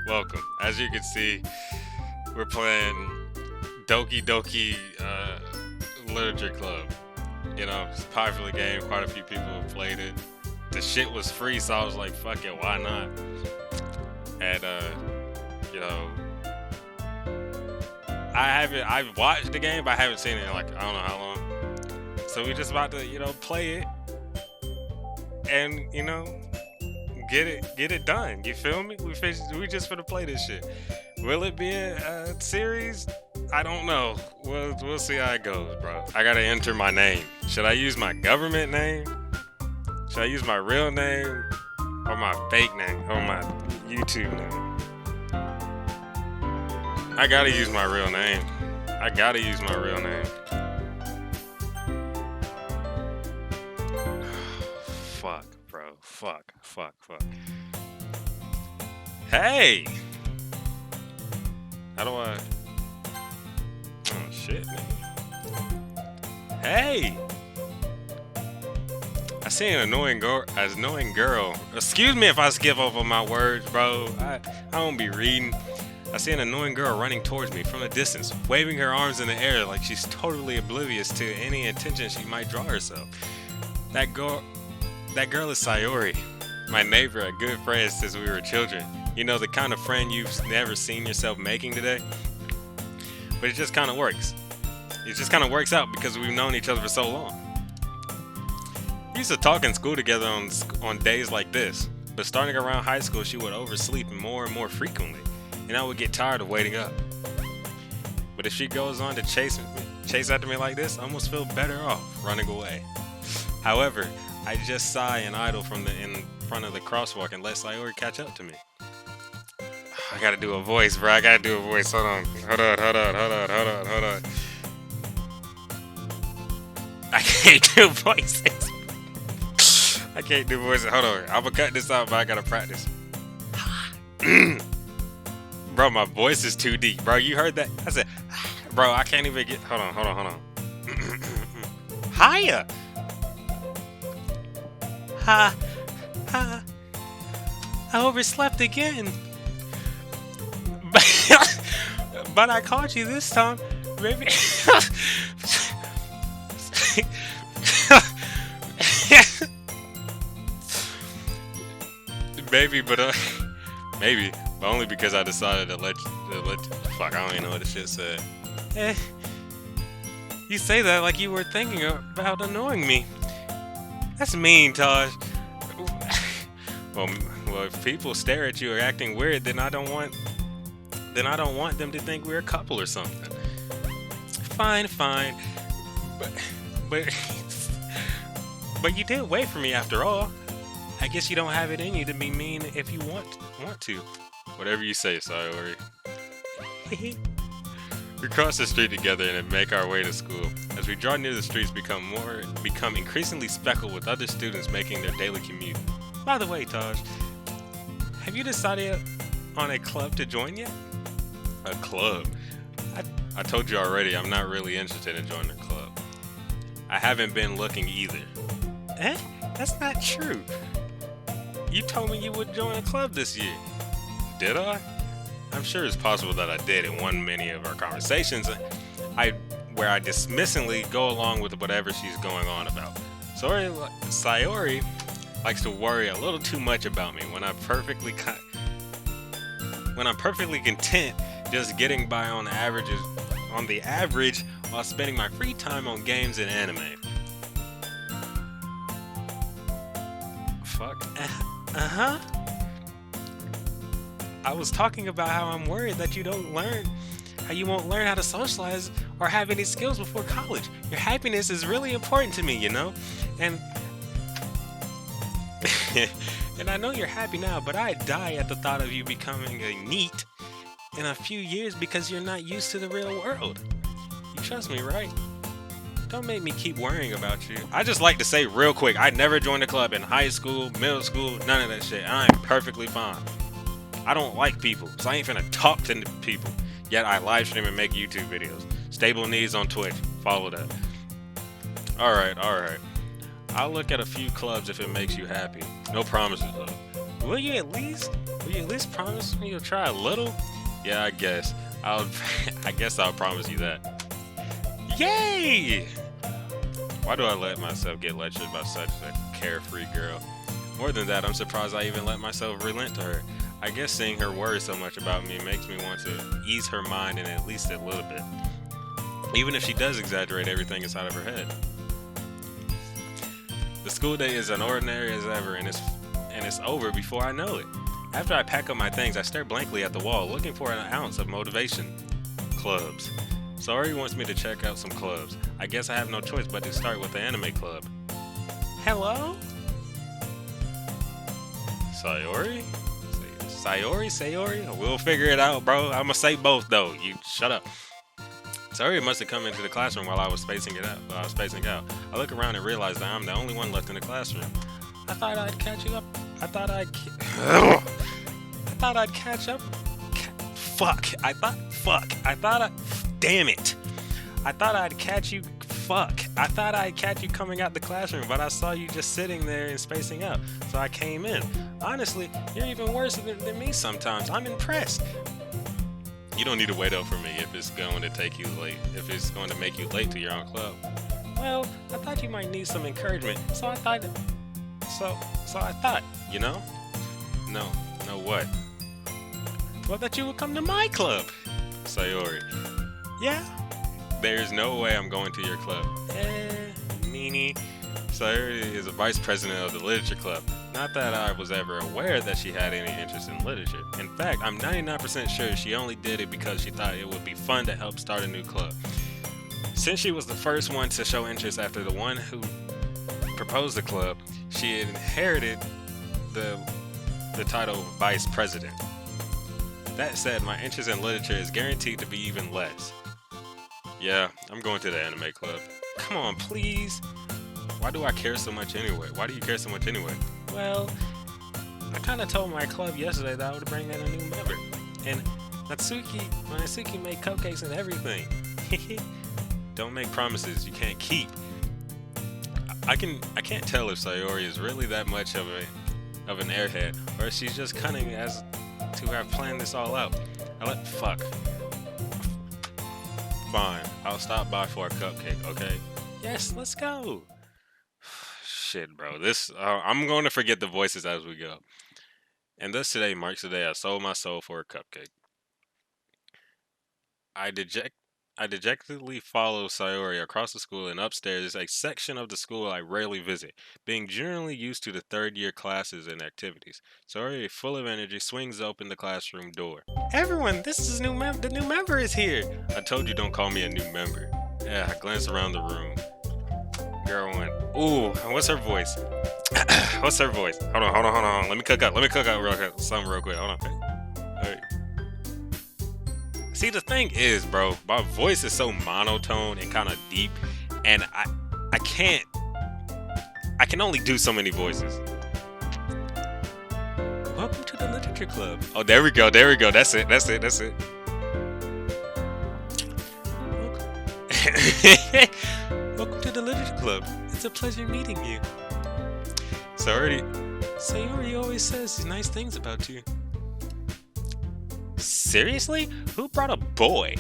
welcome. As you can see, we're playing Doki Doki Literature Club. You know, it's a popular game. Quite a few people have played it. The shit was free, so I was like, fuck it, why not? And you know, I've watched the game, but I haven't seen it in like I don't know how long. So we just about to, play it and get it done. You feel me? We just finna play this shit. Will it be a series? I don't know. We'll see how it goes, bro. I gotta enter my name. Should I use my government name? Should I use my real name or my fake name or my YouTube name? I gotta use my real name. Fuck, bro. Fuck. Hey! How do I... Oh, shit, man. Hey! I see an annoying girl. Excuse me if I skip over my words, bro. I don't be reading. I see an annoying girl running towards me from a distance, waving her arms in the air like she's totally oblivious to any attention she might draw herself. That girl is Sayori, my neighbor, a good friend since we were children. You know, the kind of friend you've never seen yourself making today. But it just kind of works. It just kind of works out because we've known each other for so long. We used to talk in school together on days like this, but starting around high school, she would oversleep more and more frequently, and I would get tired of waiting up. But if she goes on to chase after me like this, I almost feel better off running away. However, I just sigh and idle in front of the crosswalk and let Sayori catch up to me. I gotta do a voice, bro. Hold on. I can't do voices. Hold on. I'm gonna cut this out, but I gotta practice. Bro, my voice is too deep. Bro, you heard that? I said, bro, I can't even get... Hold on. Hiya! I overslept again. But I caught you this time, baby. Maybe, but only because I decided to let you. Fuck, I don't even know what the shit said. You say that like you were thinking about annoying me. That's mean, Taj. Well, if people stare at you or acting weird, then I don't want them to think we're a couple or something. Fine. But you did wait for me after all. I guess you don't have it in you to be mean if you want to. Whatever you say, Sayori. We cross the street together and make our way to school. As we draw near, the streets become increasingly speckled with other students making their daily commute. By the way, Taj, have you decided on a club to join yet? A club? I told you already, I'm not really interested in joining a club. I haven't been looking either. That's not true. You told me you would join a club this year. Did I? I'm sure it's possible that I did in many of our conversations where I dismissingly go along with whatever she's going on about. Sayori likes to worry a little too much about me when I'm perfectly content just getting by on the average while spending my free time on games and anime. Fuck. I was talking about how I'm worried that you won't learn how to socialize or have any skills before college. Your happiness is really important to me, you know? And and I know you're happy now, but I'd die at the thought of you becoming a NEET in a few years because you're not used to the real world. You trust me, right? Don't make me keep worrying about you. I just like to say real quick, I never joined a club in high school, middle school, none of that shit. I'm perfectly fine. I don't like people, so I ain't finna talk to people. Yet I live stream and make YouTube videos. Stable Needs on Twitch. Follow that. Alright. I'll look at a few clubs if it makes you happy. No promises though. Will you at least Will you at least promise me you'll try a little? Yeah, I guess. I guess I'll promise you that. Yay! Why do I let myself get lectured by such a carefree girl? More than that, I'm surprised I even let myself relent to her. I guess seeing her worry so much about me makes me want to ease her mind in at least a little bit. Even if she does exaggerate everything inside of her head. The school day is as ordinary as ever, and it's over before I know it. After I pack up my things, I stare blankly at the wall, looking for an ounce of motivation. Clubs. Sayori wants me to check out some clubs. I guess I have no choice but to start with the anime club. Hello? Sayori? Sayori? We'll figure it out, bro. I'ma say both, though. You shut up. Sayori must have come into the classroom while I was spacing out. I look around and realize that I'm the only one left in the classroom. I thought I'd catch you up. I thought I'd catch up. Damn it. I thought I'd catch you. I thought I'd catch you coming out the classroom, but I saw you just sitting there and spacing out. So I came in. Honestly, you're even worse than me sometimes. I'm impressed. You don't need to wait up for me if it's going to take you late. If it's going to make you late to your own club. Well, I thought you might need some encouragement. So I thought, you know? No, what? Well, that you would come to my club. Sayori. Yeah? There's no way I'm going to your club. Meanie. Sayori is a vice president of the literature club. Not that I was ever aware that she had any interest in literature. In fact, I'm 99% sure she only did it because she thought it would be fun to help start a new club. Since she was the first one to show interest after the one who proposed the club, she inherited the title of vice president. That said, my interest in literature is guaranteed to be even less. Yeah, I'm going to the anime club. Come on, please. Why do I care so much anyway? Why do you care so much anyway? Well, I kind of told my club yesterday that I would bring in a new member. And Natsuki made cupcakes and everything. Don't make promises you can't keep. I can't tell if Sayori is really that much of an airhead, or if she's just cunning as to have planned this all out. Fine, I'll stop by for a cupcake, okay? Yes, let's go. Shit, bro. I'm going to forget the voices as we go. And thus today marks the day I sold my soul for a cupcake. I dejectedly follow Sayori across the school and upstairs, a section of the school I rarely visit, being generally used to the third-year classes and activities. Sayori, full of energy, swings open the classroom door. Everyone, this is the new member is here. I told you don't call me a new member. Yeah, I glance around the room. Girl went, ooh, what's her voice? What's her voice? Hold on. Let me cook up real quick. Something real quick. Hold on. Alright. See, the thing is, bro, my voice is so monotone and kind of deep, and I can only do so many voices. Welcome to the literature club. Oh, there we go. That's it. Welcome to the literature club. It's a pleasure meeting you. Sayori always says nice things about you. Seriously? Who brought a boy?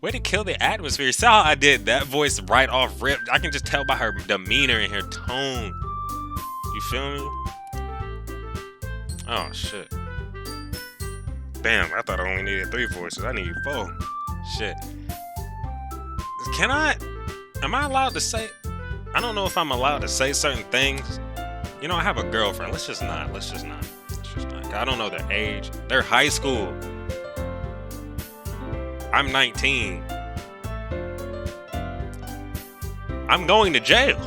Way to kill the atmosphere. You saw how I did that voice right off rip. I can just tell by her demeanor and her tone. You feel me? Oh, shit. Damn, I thought I only needed 3 voices. I need 4. Shit. Am I allowed to say... I don't know if I'm allowed to say certain things. You know, I have a girlfriend. Let's just not. I don't know their age. They're high school. I'm 19. I'm going to jail.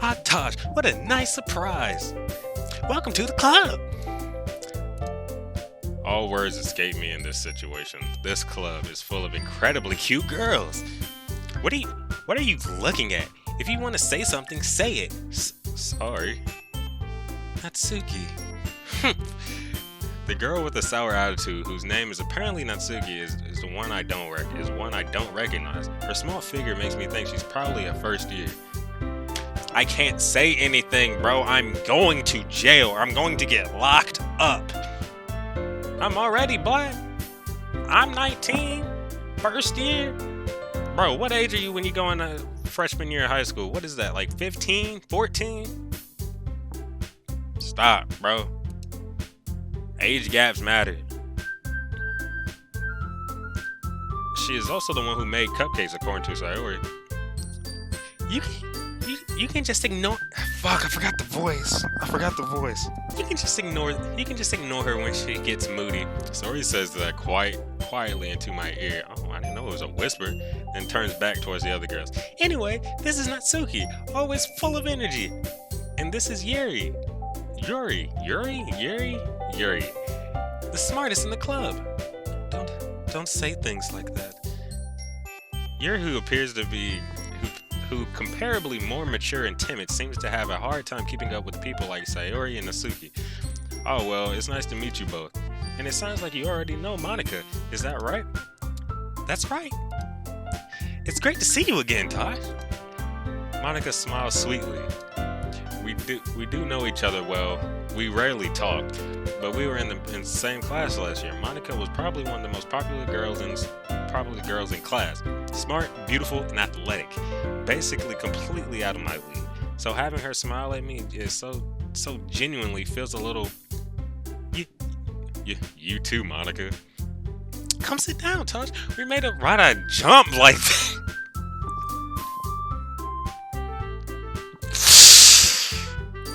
Ah, Tosh, what a nice surprise. Welcome to the club. All words escape me in this situation. This club is full of incredibly cute girls. What are you looking at? If you want to say something, say it. Sorry. Natsuki. The girl with the sour attitude, whose name is apparently Natsuki, is the one I don't recognize. Her small figure makes me think she's probably a first year. I can't say anything, bro. I'm going to jail. I'm going to get locked up. I'm already black. I'm 19. First year. Bro, what age are you when you go in freshman year of high school? What is that, like 15, 14? Stop, bro. Age gaps matter. She is also the one who made cupcakes, according to Sayori. You can just ignore. Fuck, I forgot the voice. You can just ignore her when she gets moody. Sayori says that quietly into my ear. Oh, I didn't know it was a whisper. Then turns back towards the other girls. Anyway, this is Natsuki, always full of energy. And this is Yuri. Yuri. The smartest in the club. Don't say things like that. Yuri, who appears to be who comparably more mature and timid, seems to have a hard time keeping up with people like Sayori and Natsuki. Oh well, it's nice to meet you both. And it sounds like you already know Monica, is that right? That's right. It's great to see you again, Tosh. Monica smiles sweetly. We do know each other well. We rarely talk, but we were in the same class last year. Monica was probably one of the most popular girls in class. Smart, beautiful, and athletic. Basically completely out of my league. So having her smile at me is so genuinely feels a little. You too, Monica. Come sit down, Tosh. We made a right I jump like that.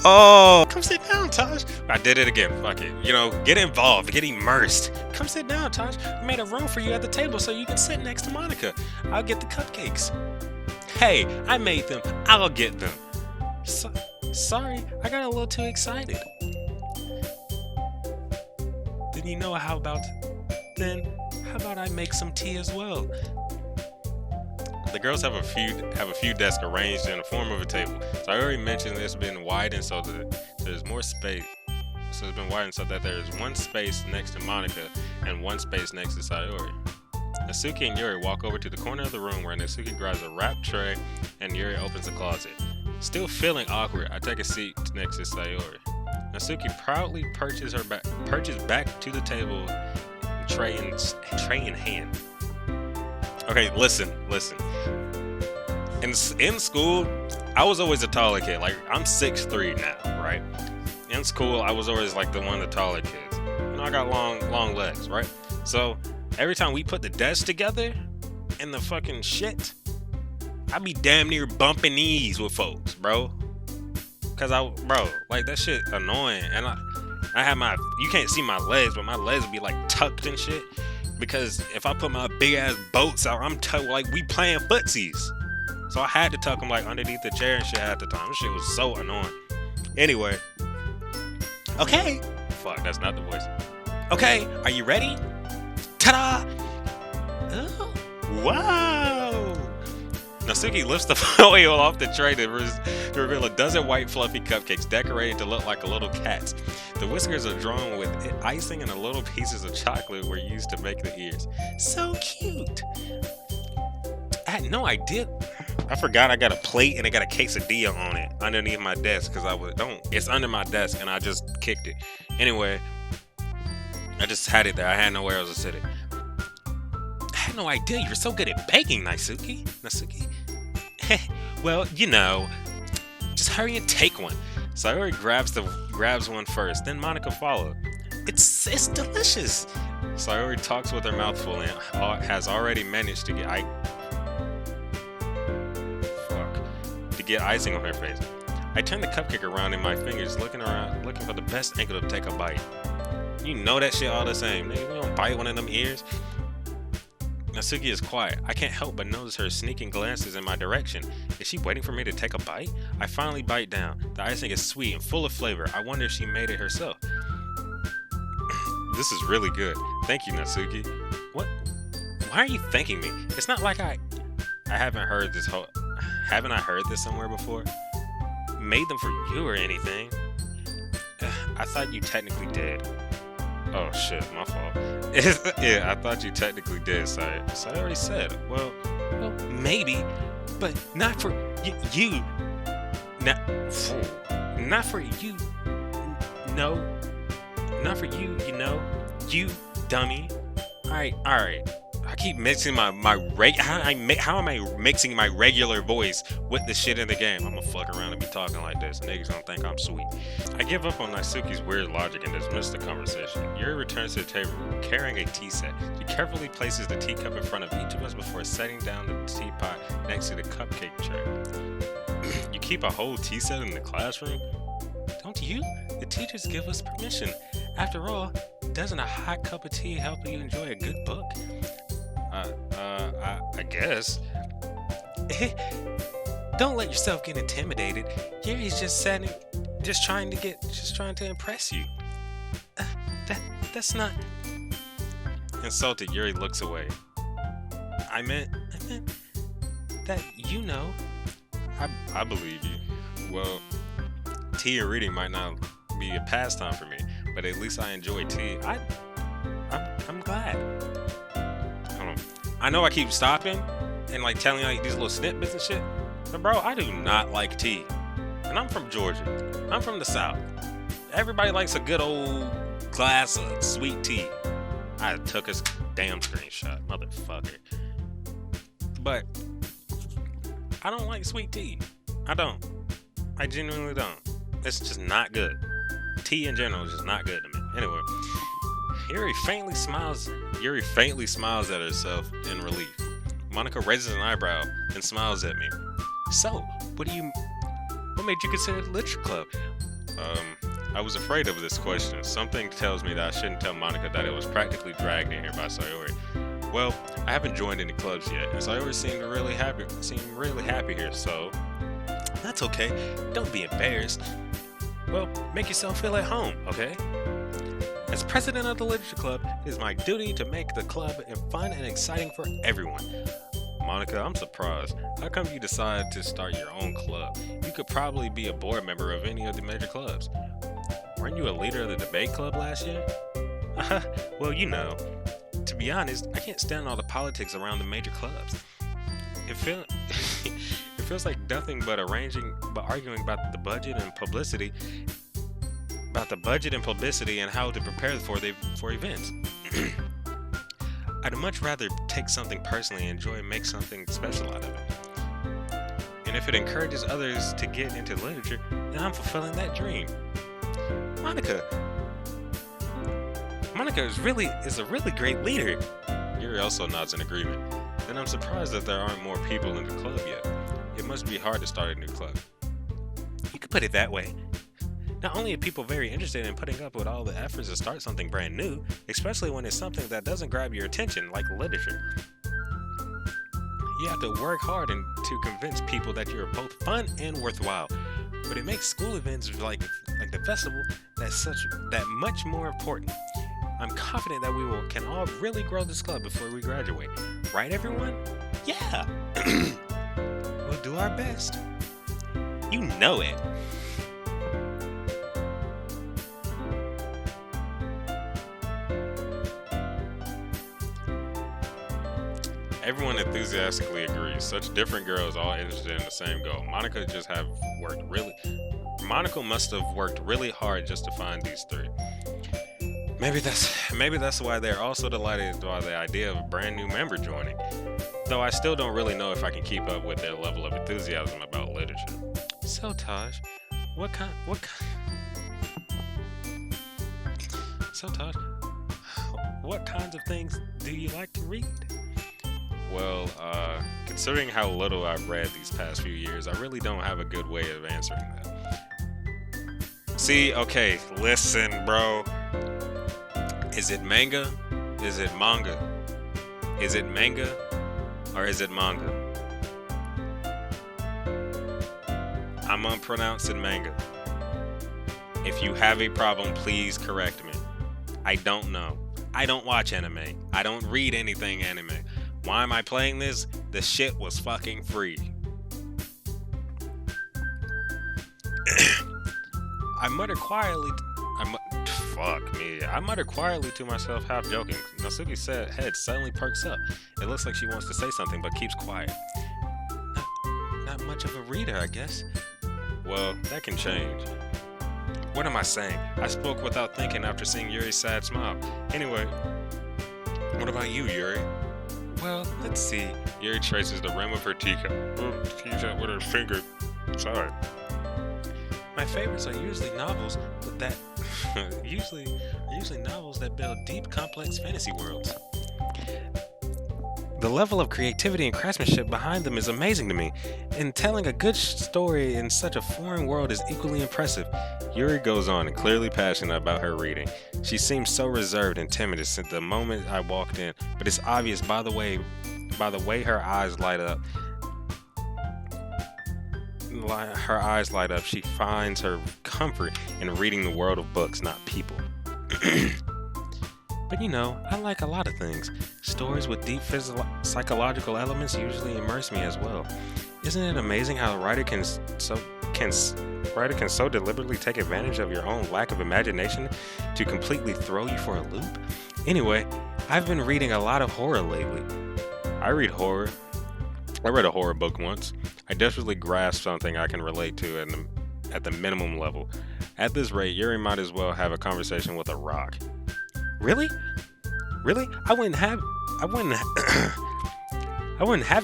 Oh, come sit down, Tosh. I did it again. Fuck it. Get involved. Get immersed. Come sit down, Tosh. We made a room for you at the table so you can sit next to Monica. I'll get the cupcakes. Hey, I made them. I'll get them. Sorry, I got a little too excited. Then how about I make some tea as well? The girls have a few desks arranged in the form of a table. So I already mentioned it's been widened so that there's more space. So it's been widened so that there's one space next to Monica and one space next to Sayori. Natsuki and Yuri walk over to the corner of the room where Natsuki grabs a wrapped tray and Yuri opens a closet. Still feeling awkward, I take a seat next to Sayori. Natsuki proudly perches back to the table, tray in hand. Okay, listen. In school, I was always a taller kid. Like, I'm 6'3" now, right? In school, I was always like the one of the taller kids. I got long legs, right? So every time we put the desk together and the fucking shit, I be damn near bumping knees with folks, bro. Cause like that shit annoying. And I have you can't see my legs, but my legs would be like tucked and shit. Because if I put my big ass boats out, I'm tucked like we playing footsies. So I had to tuck them like underneath the chair and shit at the time. This shit was so annoying. Anyway. Okay. Fuck, that's not the voice. Okay, are you ready? Ta-da! Oh, wow! Natsuki lifts the foil off the tray to reveal a dozen white fluffy cupcakes decorated to look like a little cat. The whiskers are drawn with icing and the little pieces of chocolate were used to make the ears. So cute! I had no idea. I forgot I got a plate and it got a quesadilla on it underneath my desk because it's under my desk and I just kicked it. Anyway, I just had it there. I had nowhere else to sit it. I had no idea you're so good at baking, Natsuki. Well, just hurry and take one. Sayori grabs one first, then Monica follows. It's delicious. Sayori talks with her mouth full and has already managed to get icing on her face. I turn the cupcake around in my fingers, looking for the best angle to take a bite. You know that shit all the same. Nigga, you don't bite one of them ears. Natsuki is quiet. I can't help but notice her sneaking glances in my direction. Is she waiting for me to take a bite? I finally bite down. The icing is sweet and full of flavor. I wonder if she made it herself. This is really good. Thank you, Natsuki. What? Why are you thanking me? It's not like I haven't heard this somewhere before? Made them for you or anything? I thought you technically did. Oh shit, my fault. Yeah, I thought you technically did, so I already said. Well, maybe, but not for you. Not for you. No, not for you. You dummy. Alright. I keep mixing how am I mixing my regular voice with the shit in the game? I'm gonna fuck around and be talking like this. Niggas don't think I'm sweet. I give up on Naisuke's weird logic and dismiss the conversation. Yuri returns to the table carrying a tea set. She carefully places the teacup in front of each of us before setting down the teapot next to the cupcake tray. You keep a whole tea set in the classroom? Don't you? The teachers give us permission. After all, doesn't a hot cup of tea help you enjoy a good book? I guess. Don't let yourself get intimidated. Yuri's just trying to impress you. That's not. Insulted, Yuri looks away. I meant that I believe you. Well, tea and reading might not be a pastime for me, but at least I enjoy tea. I'm glad. I know I keep stopping and like telling like these little snippets and shit, but bro, I do not like tea. And I'm from Georgia. I'm from the South. Everybody likes a good old glass of sweet tea. I took a damn screenshot, motherfucker. But I don't like sweet tea. I don't. I genuinely don't. It's just not good. Tea in general is just not good to me. Anyway, Yuri faintly smiles at herself in relief. Monika raises an eyebrow and smiles at me. So, what made you consider the literature club? I was afraid of this question. Something tells me that I shouldn't tell Monika that it was practically dragged in here by Sayori. Well, I haven't joined any clubs yet, and Sayori seemed really happy here, so that's okay. Don't be embarrassed. Well, make yourself feel at home, okay? As president of the Literature Club, it is my duty to make the club fun and exciting for everyone. Monika, I'm surprised. How come you decided to start your own club? You could probably be a board member of any of the major clubs. Weren't you a leader of the debate club last year? Well, to be honest, I can't stand all the politics around the major clubs. It feels like nothing but arguing about the budget and publicity. About the budget and publicity and how to prepare for events. I'd much rather take something personally and make something special out of it. And if it encourages others to get into literature, then I'm fulfilling that dream. Monika is a really great leader. Yuri also nods in agreement. And I'm surprised that there aren't more people in the club yet. It must be hard to start a new club. You could put it that way. Not only are people very interested in putting up with all the efforts to start something brand new, especially when it's something that doesn't grab your attention, like literature. You have to work hard to convince people that you're both fun and worthwhile. But it makes school events like the festival that much more important. I'm confident that we can all really grow this club before we graduate. Right, everyone? Yeah! We'll do our best. You know it. Everyone enthusiastically agrees. Such different girls all interested in the same goal. Monika must have worked really hard just to find these three. Maybe that's why they're also delighted by the idea of a brand new member joining. Though I still don't really know if I can keep up with their level of enthusiasm about literature. So Taj, what kinds of things do you like to read? Well, considering how little I've read these past few years, I really don't have a good way of answering that. See, okay, listen, bro. Is it manga? Is it manga? Is it manga? Or is it manga? I'm pronouncing manga. If you have a problem, please correct me. I don't know. I don't watch anime. I don't read anything anime. Why am I playing this? The shit was fucking free. I muttered quietly to myself, half joking. Natsuki's head suddenly perks up. It looks like she wants to say something, but keeps quiet. Not much of a reader, I guess. Well, that can change. What am I saying? I spoke without thinking after seeing Yuri's sad smile. Anyway, what about you, Yuri? Well, let's see. Yuri traces the rim of her teacup. Teacup with her finger. Sorry. My favorites are usually novels that usually novels that build deep, complex fantasy worlds. The level of creativity and craftsmanship behind them is amazing to me, and telling a good story in such a foreign world is equally impressive. Yuri goes on, clearly passionate about her reading. She seems so reserved and timid since the moment I walked in, but it's obvious by the way her eyes light up. She finds her comfort in reading the world of books, not people. But you know, I like a lot of things. Stories with deep psychological elements usually immerse me as well. Isn't it amazing how a writer can so deliberately take advantage of your own lack of imagination to completely throw you for a loop? Anyway, I've been reading a lot of horror lately. I read horror. I read a horror book once. I desperately grasped something I can relate to at the minimum level. At this rate, Yuri might as well have a conversation with a rock. Really? Really? I wouldn't have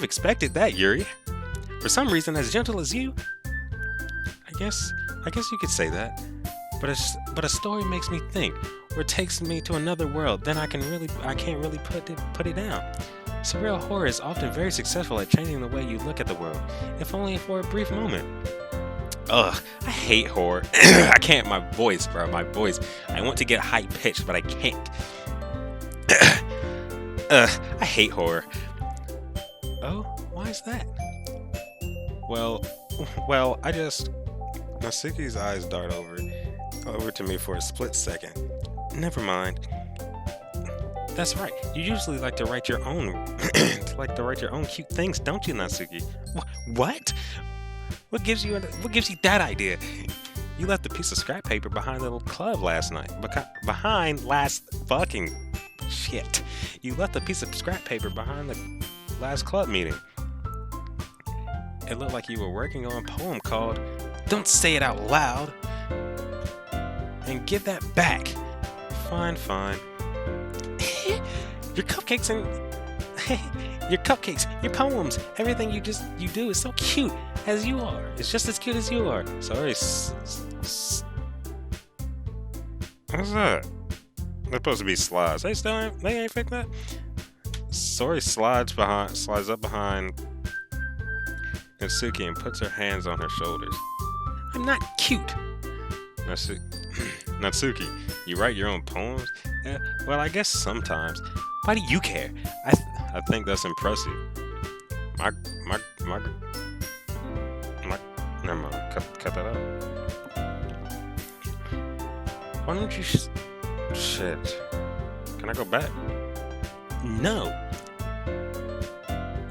expected that, Yuri. For some reason, as gentle as you, I guess you could say that. But a story makes me think, or takes me to another world. Then I can't really put it down. Surreal horror is often very successful at changing the way you look at the world, if only for a brief moment. Ugh, I hate horror. I can't. My voice. I want to get high pitched, but I can't. I hate horror. Oh, why is that? Well, Natsuki's eyes dart over to me for a split second. Never mind. That's right. You usually like to write your own cute things, don't you, Natsuki? What? What gives you that idea? You left a piece of scrap paper behind the little club last night. You left a piece of scrap paper behind the last club meeting. It looked like you were working on a poem called "Don't Say It Out Loud." And give that back. Fine. Your cupcakes, your poems, everything you do is so cute as you are. It's just as cute as you are. Sorry. What's that? They're supposed to be slides. They ain't fixed that. Sorry slides up behind Natsuki and puts her hands on her shoulders. I'm not cute. Natsuki, you write your own poems? Well, I guess sometimes. Why do you care? I think that's impressive. Never mind. Cut that out. Why don't you shit? Can I go back? No.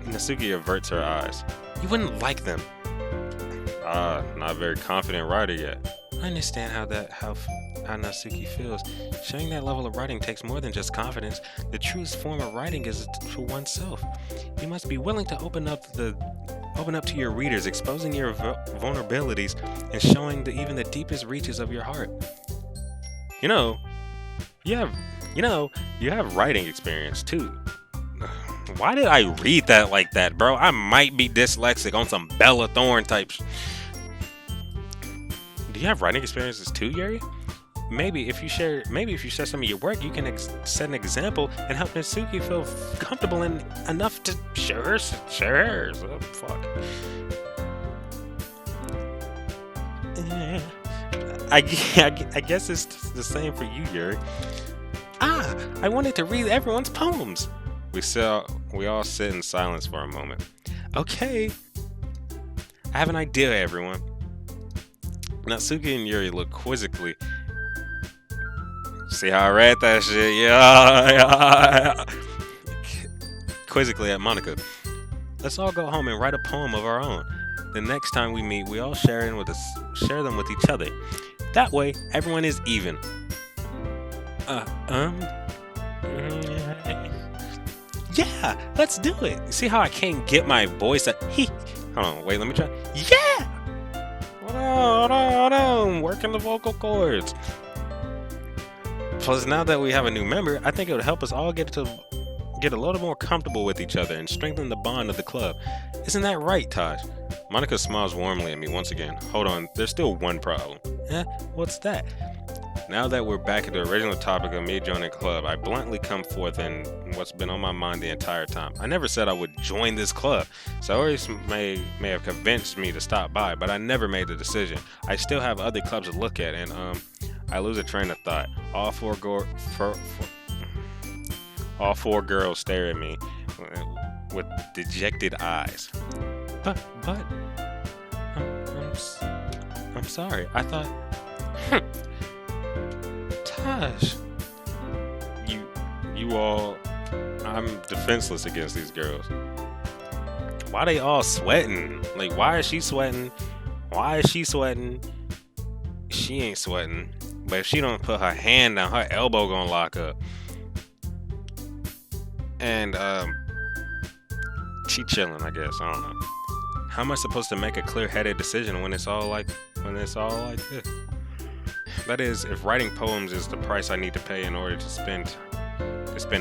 Natsuki averts her eyes. You wouldn't like them. Not a very confident writer yet. I understand how Natsuki feels. Showing that level of writing takes more than just confidence. The truest form of writing is for oneself. You must be willing to open up to your readers, exposing your vulnerabilities and showing even the deepest reaches of your heart. You have writing experience too. Why did I read that like that, bro? I might be dyslexic on some Bella Thorne type. Do you have writing experiences too, Yuri? Maybe if you share some of your work, you can set an example and help Natsuki feel comfortable enough to share hers. Oh, fuck. I guess it's the same for you, Yuri. I wanted to read everyone's poems. We all sit in silence for a moment. Okay. I have an idea, everyone. Natsuki and Yuri look quizzically. See how I read that shit? Yeah. Quizzically at Monica. Let's all go home and write a poem of our own. The next time we meet, we all share them with each other. That way, everyone is even. Yeah, let's do it. See how I can't get my voice? Hold on, wait, let me try. Yeah. What up? hold on, I'm working the vocal cords. Plus, now that we have a new member, I think it would help us all get a little more comfortable with each other and strengthen the bond of the club. Isn't that right, Taj? Monica smiles warmly at me once again. Hold on, there's still one problem. What's that? Now that we're back at the original topic of me joining the club, I bluntly come forth in what's been on my mind the entire time. I never said I would join this club. Saori may have convinced me to stop by, but I never made the decision. I still have other clubs to look at, and I lose a train of thought. All four girls stare at me with dejected eyes. But I'm sorry. I thought. Taj, you all, I'm defenseless against these girls. Why they all sweating? Like, why is she sweating? Why is she sweating? She ain't sweating. But if she don't put her hand down, her elbow gonna lock up. And, she chilling, I guess. I don't know. How am I supposed to make a clear-headed decision when it's all like this? That is, if writing poems is the price I need to pay in order to spend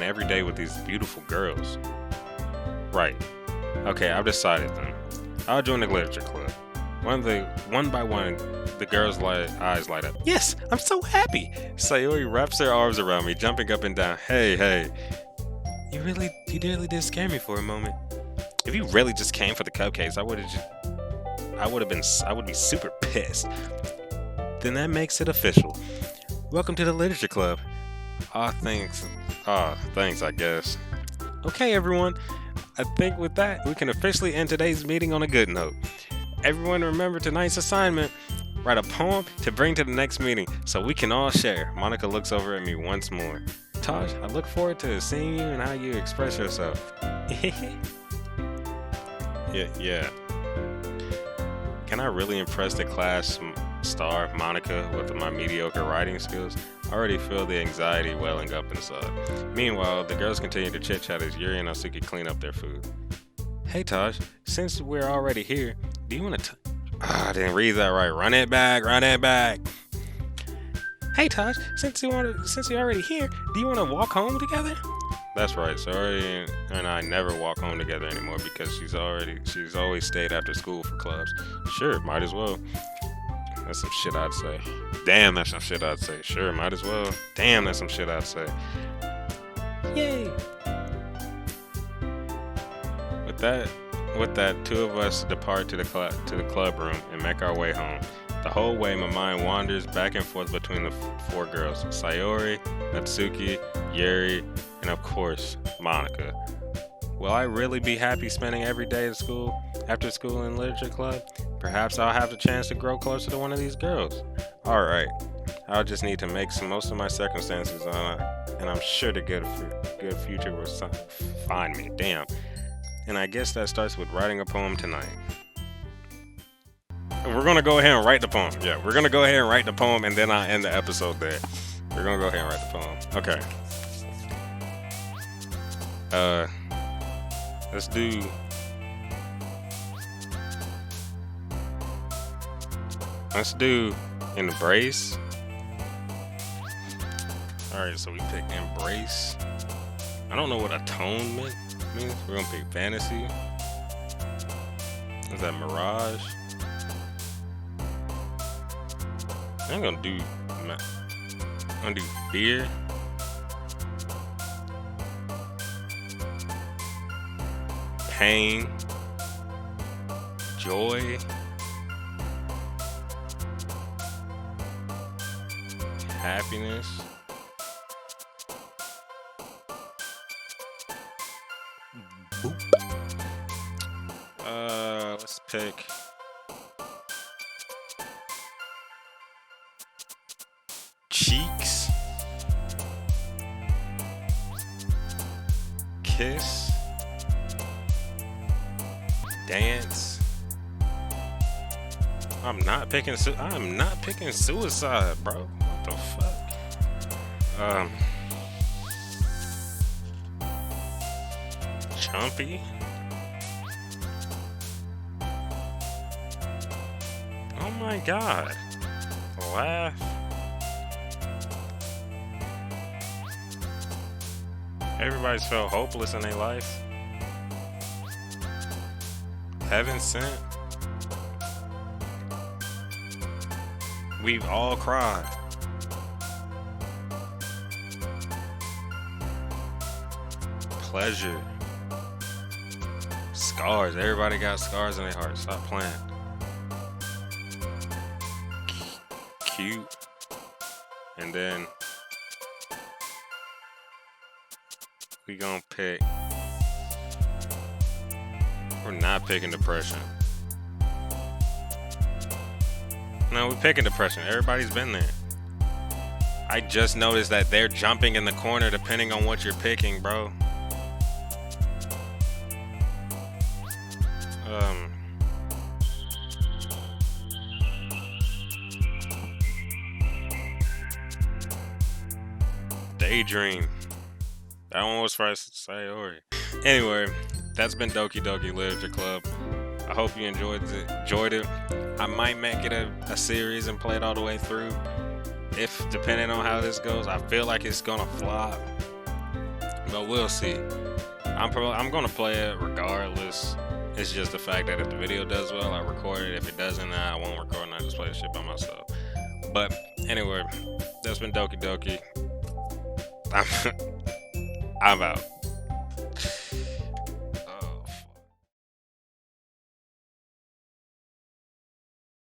every day with these beautiful girls. Right. Okay, I've decided then. I'll join the literature club. One by one, the girls' eyes light up. Yes, I'm so happy. Sayori wraps her arms around me, jumping up and down. Hey. You really did scare me for a moment. If you really just came for the cupcakes, I would be super pissed. Then that makes it official. Welcome to the literature club. Thanks, I guess. Okay, everyone. I think with that, we can officially end today's meeting on a good note. Everyone remember tonight's assignment. Write a poem to bring to the next meeting so we can all share. Monica looks over at me once more. Taj, I look forward to seeing you and how you express yourself. Yeah. Can I really impress the class star, Monica, with my mediocre writing skills? I already feel the anxiety welling up inside. Meanwhile, the girls continue to chit-chat as Yuri and Asuki clean up their food. Hey Taj, since we're already here, do you want to I didn't read that right. Run it back. Hey Taj, since you're already here, do you want to walk home together? That's right. Saori and I never walk home together anymore because she's always stayed after school for clubs. Sure, might as well. That's some shit I'd say. Damn, that's some shit I'd say. Sure, might as well. Damn, that's some shit I'd say. Yay! With that, two of us depart to the club room and make our way home. The whole way, my mind wanders back and forth between the four girls: Sayori, Natsuki, Yuri, and of course, Monica. Will I really be happy spending every day after school in literature club? Perhaps I'll have the chance to grow closer to one of these girls. Alright, I'll just need to make most of my circumstances, and I'm sure the good future will find me. Damn. And I guess that starts with writing a poem tonight. We're gonna go ahead and write the poem. Yeah, we're gonna go ahead and write the poem, and then I'll end the episode there. We're gonna go ahead and write the poem. Okay. Let's do embrace. Alright, so we pick embrace. I don't know what atonement means. We're gonna pick fantasy. Is that mirage? I'm gonna do fear. Pain. Joy. Happiness. Boop. Let's pick cheeks, kiss, dance. I'm not picking suicide, bro. What the fuck? Chumpy. Oh my god. Laugh. Everybody's felt hopeless in their life. Heaven sent. We've all cried. Pleasure. Scars. Everybody got scars in their heart. Stop playing. Cute. And then we gonna pick. We're not picking depression. No, we're picking depression. Everybody's been there. I just noticed that they're jumping in the corner depending on what you're picking, bro. Daydream. That one was for Sayori. Anyway, that's been Doki Doki Literature Club. I hope you enjoyed it. I might make it a series and play it all the way through. If, depending on how this goes, I feel like it's gonna flop. But we'll see. I'm gonna play it regardless. It's just the fact that if the video does well, I record it. If it doesn't, I won't record and I just play the shit by myself. But anyway, that's been Doki Doki. I'm out.